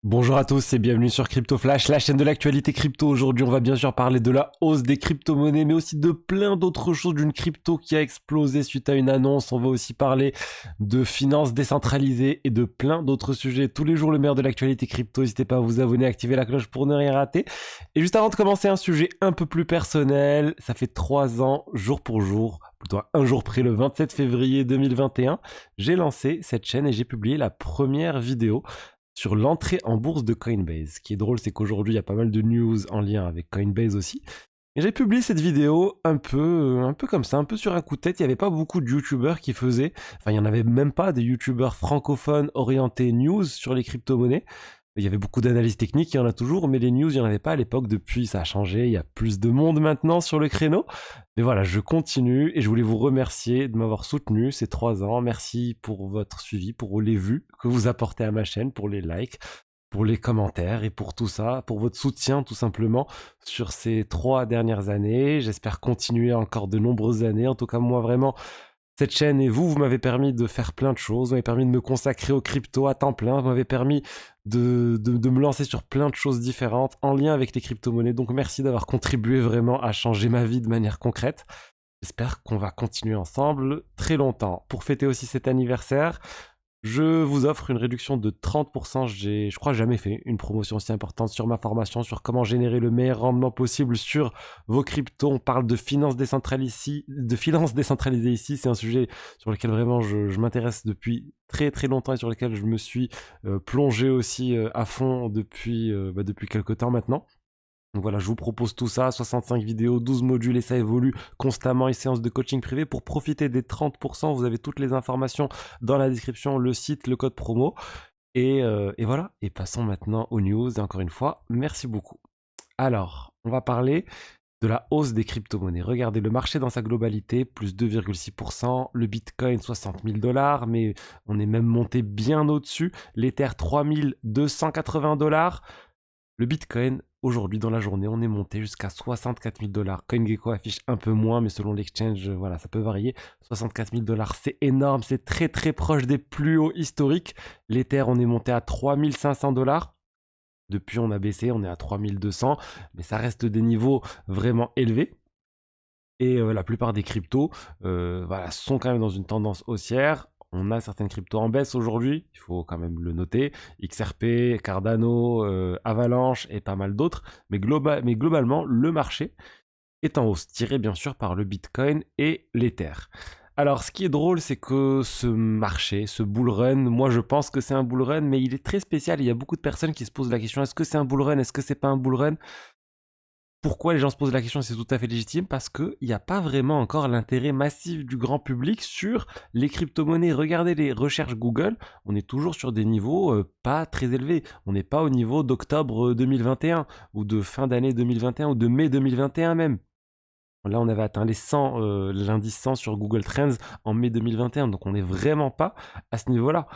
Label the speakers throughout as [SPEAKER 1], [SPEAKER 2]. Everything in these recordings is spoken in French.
[SPEAKER 1] Bonjour à tous et bienvenue sur Crypto Flash, la chaîne de l'actualité crypto. Aujourd'hui, on va bien sûr parler de la hausse des crypto-monnaies, mais aussi de plein d'autres choses, d'une crypto qui a explosé suite à une annonce. On va aussi parler de finances décentralisées et de plein d'autres sujets. Tous les jours, le meilleur de l'actualité crypto. N'hésitez pas à vous abonner, à activer la cloche pour ne rien rater. Et juste avant de commencer, un sujet un peu plus personnel. Ça fait 3 ans, jour pour jour, plutôt un jour près, le 27 février 2021, j'ai lancé cette chaîne et j'ai publié la première vidéo sur l'entrée en bourse de Coinbase. Ce qui est drôle, c'est qu'aujourd'hui, il y a pas mal de news en lien avec Coinbase aussi. Et j'ai publié cette vidéo un peu comme ça, un peu sur un coup de tête. Il n'y avait pas beaucoup de youtubeurs qui faisaient, enfin, il n'y en avait même pas des youtubeurs francophones orientés news sur les crypto-monnaies. Il y avait beaucoup d'analyses techniques, il y en a toujours, mais les news, il n'y en avait pas à l'époque. Depuis, ça a changé, il y a plus de monde maintenant sur le créneau. Mais voilà, je continue et je voulais vous remercier de m'avoir soutenu ces 3 ans. Merci pour votre suivi, pour les vues que vous apportez à ma chaîne, pour les likes, pour les commentaires et pour tout ça, pour votre soutien tout simplement sur ces 3 dernières années. J'espère continuer encore de nombreuses années. En tout cas, moi vraiment, cette chaîne et vous m'avez permis de faire plein de choses, vous m'avez permis de me consacrer aux cryptos à temps plein, vous m'avez permis de me lancer sur plein de choses différentes en lien avec les crypto-monnaies. Donc merci d'avoir contribué vraiment à changer ma vie de manière concrète. J'espère qu'on va continuer ensemble très longtemps. Pour fêter aussi cet anniversaire, je vous offre une réduction de 30%. Je crois, jamais fait une promotion aussi importante sur ma formation, sur comment générer le meilleur rendement possible sur vos cryptos. On parle de finances décentralisées ici. C'est un sujet sur lequel vraiment je m'intéresse depuis très très longtemps et sur lequel je me suis plongé aussi à fond depuis quelques temps maintenant. Donc voilà, je vous propose tout ça, 65 vidéos, 12 modules et ça évolue constamment et séances de coaching privé. Pour profiter des 30%, vous avez toutes les informations dans la description, le site, le code promo. Et voilà, et passons maintenant aux news. Et encore une fois, merci beaucoup. Alors, on va parler de la hausse des crypto-monnaies. Regardez le marché dans sa globalité, plus 2,6%, le Bitcoin 60 000 dollars, mais on est même monté bien au-dessus, l'Ether 3280 dollars. Le Bitcoin, aujourd'hui dans la journée, on est monté jusqu'à 64 000 dollars. CoinGecko affiche un peu moins, mais selon l'exchange, voilà, ça peut varier. 64 000 dollars, c'est énorme, c'est très très proche des plus hauts historiques. L'Ether, on est monté à 3 500 dollars. Depuis, on a baissé, on est à 3 200, mais ça reste des niveaux vraiment élevés. Et la plupart des cryptos voilà, sont quand même dans une tendance haussière. On a certaines cryptos en baisse aujourd'hui, il faut quand même le noter. XRP, Cardano, Avalanche et pas mal d'autres. Mais globalement, le marché est en hausse, tiré bien sûr par le Bitcoin et l'Ether. Alors, ce qui est drôle, c'est que ce marché, ce bull run, moi je pense que c'est un bull run, mais il est très spécial. Il y a beaucoup de personnes qui se posent la question, est-ce que c'est un bull run, est-ce que c'est pas un bull run? Pourquoi les gens se posent la question, c'est tout à fait légitime, parce qu'il n'y a pas vraiment encore l'intérêt massif du grand public sur les crypto-monnaies. Regardez les recherches Google, on est toujours sur des niveaux pas très élevés. On n'est pas au niveau d'octobre 2021, ou de fin d'année 2021, ou de mai 2021 même. Là, on avait atteint les 100, l'indice 100 sur Google Trends en mai 2021, donc on n'est vraiment pas à ce niveau-là.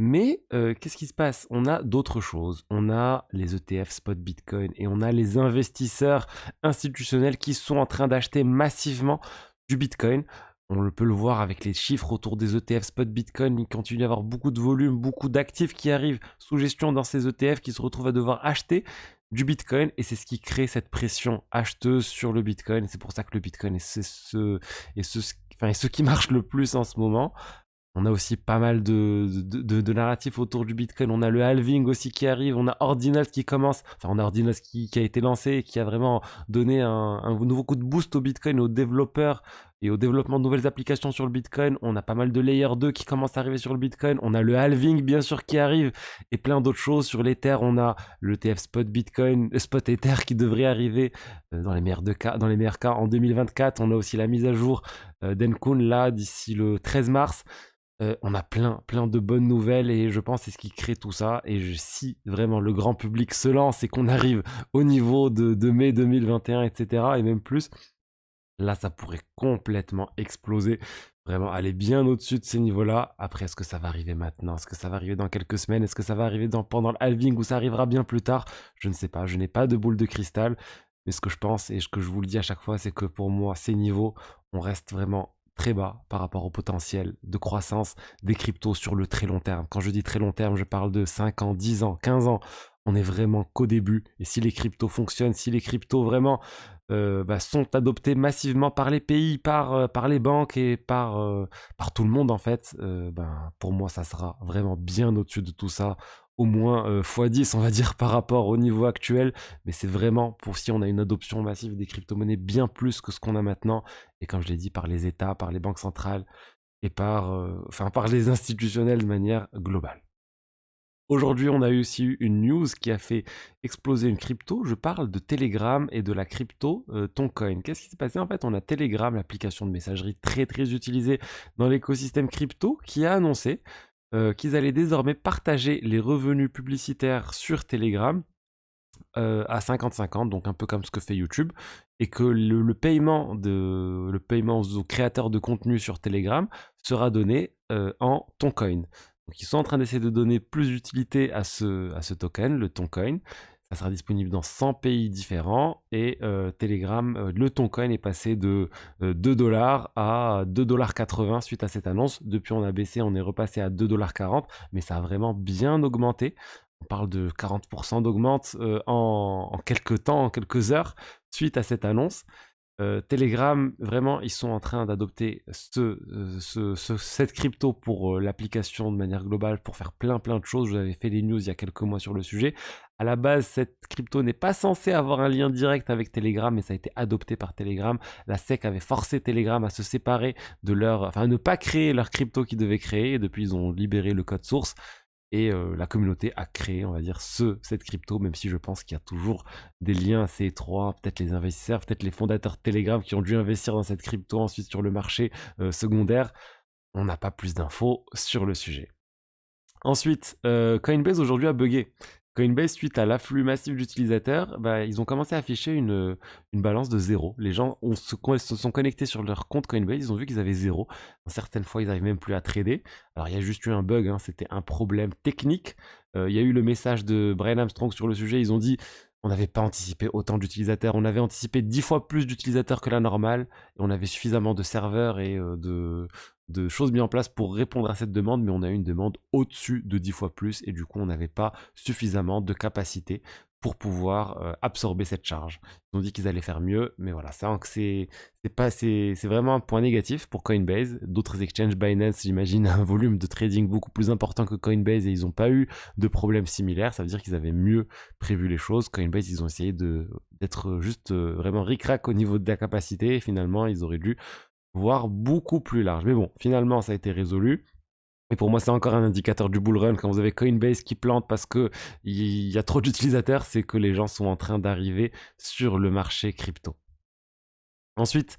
[SPEAKER 1] Mais qu'est-ce qui se passe? On a d'autres choses. On a les ETF spot Bitcoin et on a les investisseurs institutionnels qui sont en train d'acheter massivement du Bitcoin. On peut le voir avec les chiffres autour des ETF spot Bitcoin. Il continue à y avoir beaucoup de volume, beaucoup d'actifs qui arrivent sous gestion dans ces ETF qui se retrouvent à devoir acheter du Bitcoin. Et c'est ce qui crée cette pression acheteuse sur le Bitcoin. C'est pour ça que le Bitcoin est ce qui marche le plus en ce moment. On a aussi pas mal de narratifs autour du Bitcoin. On a le halving aussi qui arrive. On a Ordinals qui commence. Enfin, on a Ordinals qui a été lancé et qui a vraiment donné un nouveau coup de boost au Bitcoin, aux développeurs et au développement de nouvelles applications sur le Bitcoin. On a pas mal de Layer 2 qui commencent à arriver sur le Bitcoin. On a le halving, bien sûr, qui arrive et plein d'autres choses. Sur l'Ether, on a le TF Spot Bitcoin, Spot Ether qui devrait arriver dans les meilleurs cas en 2024. On a aussi la mise à jour d'Enkun là d'ici le 13 mars. On a plein de bonnes nouvelles et je pense que c'est ce qui crée tout ça. Et si vraiment le grand public se lance et qu'on arrive au niveau de mai 2021, etc., et même plus, là, ça pourrait complètement exploser. Vraiment aller bien au-dessus de ces niveaux-là. Après, est-ce que ça va arriver maintenant? Est-ce que ça va arriver dans quelques semaines? Est-ce que ça va arriver pendant le halving ou ça arrivera bien plus tard? Je ne sais pas. Je n'ai pas de boule de cristal. Mais ce que je pense et ce que je vous le dis à chaque fois, c'est que pour moi, ces niveaux, on reste vraiment très bas par rapport au potentiel de croissance des cryptos sur le très long terme. Quand je dis très long terme, je parle de 5 ans, 10 ans, 15 ans. On est vraiment qu'au début. Et si les cryptos fonctionnent, si les cryptos vraiment sont adoptés massivement par les pays, par les banques et par tout le monde en fait, pour moi ça sera vraiment bien au-dessus de tout ça, au moins x10 on va dire par rapport au niveau actuel, mais c'est vraiment pour si on a une adoption massive des crypto-monnaies bien plus que ce qu'on a maintenant, et comme je l'ai dit par les États, par les banques centrales et par les institutionnels de manière globale. Aujourd'hui, on a eu aussi eu une news qui a fait exploser une crypto. Je parle de Telegram et de la crypto Toncoin. Qu'est-ce qui s'est passé? En fait, on a Telegram, l'application de messagerie très très utilisée dans l'écosystème crypto, qui a annoncé qu'ils allaient désormais partager les revenus publicitaires sur Telegram à 50-50, donc un peu comme ce que fait YouTube, et que le paiement aux créateurs de contenu sur Telegram sera donné en Toncoin. Donc ils sont en train d'essayer de donner plus d'utilité à ce token, le Toncoin. Ça sera disponible dans 100 pays différents, et Telegram, le Toncoin est passé de 2 $ à 2,80 $ suite à cette annonce. Depuis on a baissé, on est repassé à 2,40 $, mais ça a vraiment bien augmenté. On parle de 40% d'augmente en quelques temps, en quelques heures, suite à cette annonce. Telegram, vraiment, ils sont en train d'adopter cette crypto pour l'application de manière globale, pour faire plein de choses. Je vous avais fait des news il y a quelques mois sur le sujet. À la base, cette crypto n'est pas censée avoir un lien direct avec Telegram, mais ça a été adopté par Telegram. La SEC avait forcé Telegram à se séparer à ne pas créer leur crypto qu'ils devaient créer. Et depuis, ils ont libéré le code source. Et la communauté a créé, on va dire, cette crypto, même si je pense qu'il y a toujours des liens assez étroits, peut-être les investisseurs, peut-être les fondateurs de Telegram qui ont dû investir dans cette crypto ensuite sur le marché secondaire. On n'a pas plus d'infos sur le sujet. Ensuite, Coinbase aujourd'hui a bugué. Coinbase, suite à l'afflux massif d'utilisateurs, ils ont commencé à afficher une balance de 0. Les gens se sont connectés sur leur compte Coinbase, ils ont vu qu'ils avaient 0. Certaines fois, ils n'arrivent même plus à trader. Alors, il y a juste eu un bug, hein, c'était un problème technique. Il y a eu le message de Brian Armstrong sur le sujet. Ils ont dit on n'avait pas anticipé autant d'utilisateurs, on avait anticipé 10 fois plus d'utilisateurs que la normale, et on avait suffisamment de serveurs et de choses mises en place pour répondre à cette demande, mais on a eu une demande au-dessus de 10 fois plus, et du coup on n'avait pas suffisamment de capacité pour pouvoir absorber cette charge. Ils ont dit qu'ils allaient faire mieux, mais voilà, c'est vraiment un point négatif pour Coinbase. D'autres exchanges, Binance, j'imagine, a un volume de trading beaucoup plus important que Coinbase, et ils n'ont pas eu de problèmes similaires. Ça veut dire qu'ils avaient mieux prévu les choses. Coinbase, ils ont essayé d'être juste vraiment ric-rac au niveau de la capacité, et finalement, ils auraient dû voir beaucoup plus large. Mais bon, finalement, ça a été résolu. Et pour moi, c'est encore un indicateur du bull run. Quand vous avez Coinbase qui plante parce qu'il y a trop d'utilisateurs, c'est que les gens sont en train d'arriver sur le marché crypto. Ensuite,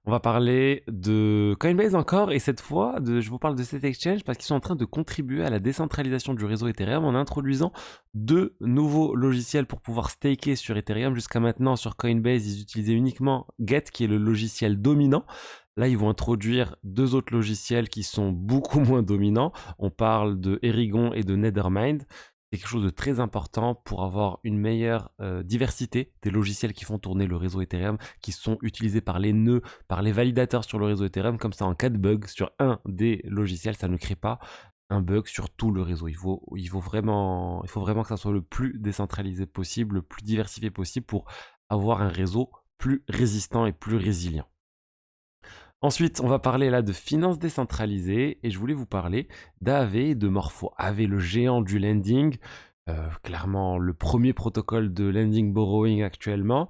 [SPEAKER 1] on va parler de Coinbase encore, et cette fois, je vous parle de cet exchange parce qu'ils sont en train de contribuer à la décentralisation du réseau Ethereum en introduisant 2 nouveaux logiciels pour pouvoir staker sur Ethereum. Jusqu'à maintenant, sur Coinbase, ils utilisaient uniquement Get, qui est le logiciel dominant. Là, ils vont introduire 2 autres logiciels qui sont beaucoup moins dominants. On parle de Erigon et de Nethermind. C'est quelque chose de très important pour avoir une meilleure diversité des logiciels qui font tourner le réseau Ethereum, qui sont utilisés par les nœuds, par les validateurs sur le réseau Ethereum. Comme ça, en cas de bug sur un des logiciels, ça ne crée pas un bug sur tout le réseau. Il faut vraiment que ça soit le plus décentralisé possible, le plus diversifié possible pour avoir un réseau plus résistant et plus résilient. Ensuite, on va parler là de finances décentralisées, et je voulais vous parler d'Aave et de Morpho. Aave, le géant du lending, clairement le premier protocole de lending borrowing actuellement,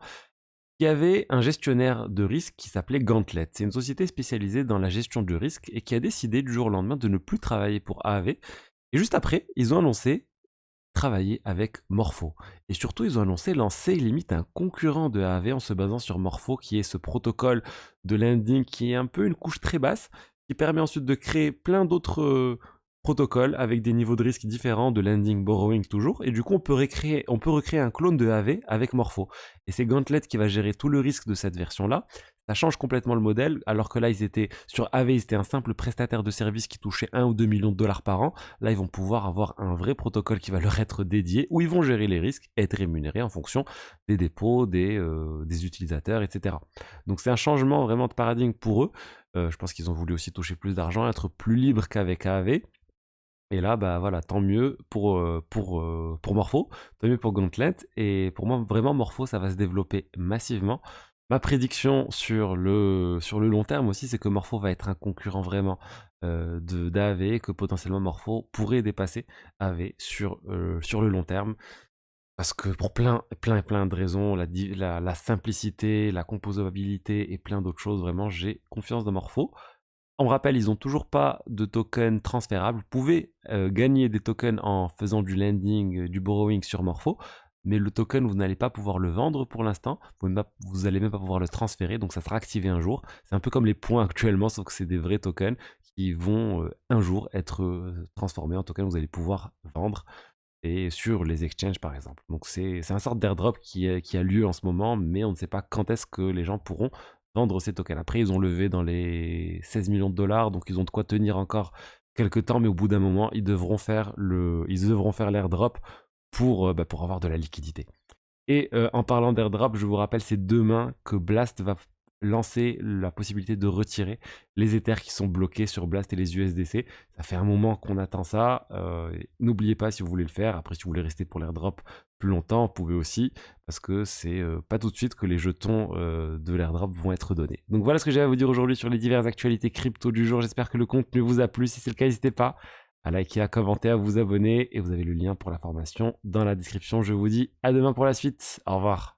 [SPEAKER 1] qui avait un gestionnaire de risque qui s'appelait Gantlet. C'est une société spécialisée dans la gestion du risque et qui a décidé du jour au lendemain de ne plus travailler pour Aave. Et juste après, ils ont annoncé travailler avec Morpho. Et surtout, ils ont annoncé lancer limite un concurrent de Aave en se basant sur Morpho, qui est ce protocole de lending qui est un peu une couche très basse, qui permet ensuite de créer plein d'autres protocoles avec des niveaux de risque différents, de lending, borrowing toujours, et du coup on peut recréer un clone de Aave avec Morpho. Et c'est Gantlet qui va gérer tout le risque de cette version-là. Ça change complètement le modèle, alors que là, sur Aave, ils étaient un simple prestataire de service qui touchait 1 ou 2 millions de dollars par an. Là, ils vont pouvoir avoir un vrai protocole qui va leur être dédié, où ils vont gérer les risques et être rémunérés en fonction des dépôts, des utilisateurs, etc. Donc, c'est un changement vraiment de paradigme pour eux. Je pense qu'ils ont voulu aussi toucher plus d'argent, être plus libres qu'avec AAV. Et là, bah voilà, tant mieux pour Morpho, tant mieux pour Gauntlet. Et pour moi, vraiment, Morpho, ça va se développer massivement. Ma prédiction sur le long terme aussi, c'est que Morpho va être un concurrent vraiment d'AAV, que potentiellement Morpho pourrait dépasser AAV sur le long terme. Parce que pour plein de raisons, la simplicité, la composabilité et plein d'autres choses, vraiment, j'ai confiance dans Morpho. On me rappelle, ils n'ont toujours pas de tokens transférables. Vous pouvez gagner des tokens en faisant du lending, du borrowing sur Morpho, mais le token, vous n'allez pas pouvoir le vendre pour l'instant. Vous n'allez même pas pouvoir le transférer, donc ça sera activé un jour. C'est un peu comme les points actuellement, sauf que c'est des vrais tokens qui vont un jour être transformés en tokens que vous allez pouvoir vendre et sur les exchanges par exemple. Donc c'est un sorte d'airdrop qui a lieu en ce moment, mais on ne sait pas quand est-ce que les gens pourront vendre ces tokens. Après, ils ont levé dans les 16 millions de dollars, donc ils ont de quoi tenir encore quelques temps, mais au bout d'un moment, ils devront faire l'airdrop pour avoir de la liquidité. Et en parlant d'airdrop, je vous rappelle, c'est demain que Blast va lancer la possibilité de retirer les Ethers qui sont bloqués sur Blast et les USDC. Ça fait un moment qu'on attend ça. N'oubliez pas si vous voulez le faire. Après, si vous voulez rester pour l'airdrop plus longtemps, vous pouvez aussi, parce que c'est pas tout de suite que les jetons de l'airdrop vont être donnés. Donc voilà ce que j'avais à vous dire aujourd'hui sur les diverses actualités crypto du jour. J'espère que le contenu vous a plu. Si c'est le cas, n'hésitez pas à liker, à commenter, à vous abonner. Et vous avez le lien pour la formation dans la description. Je vous dis à demain pour la suite. Au revoir.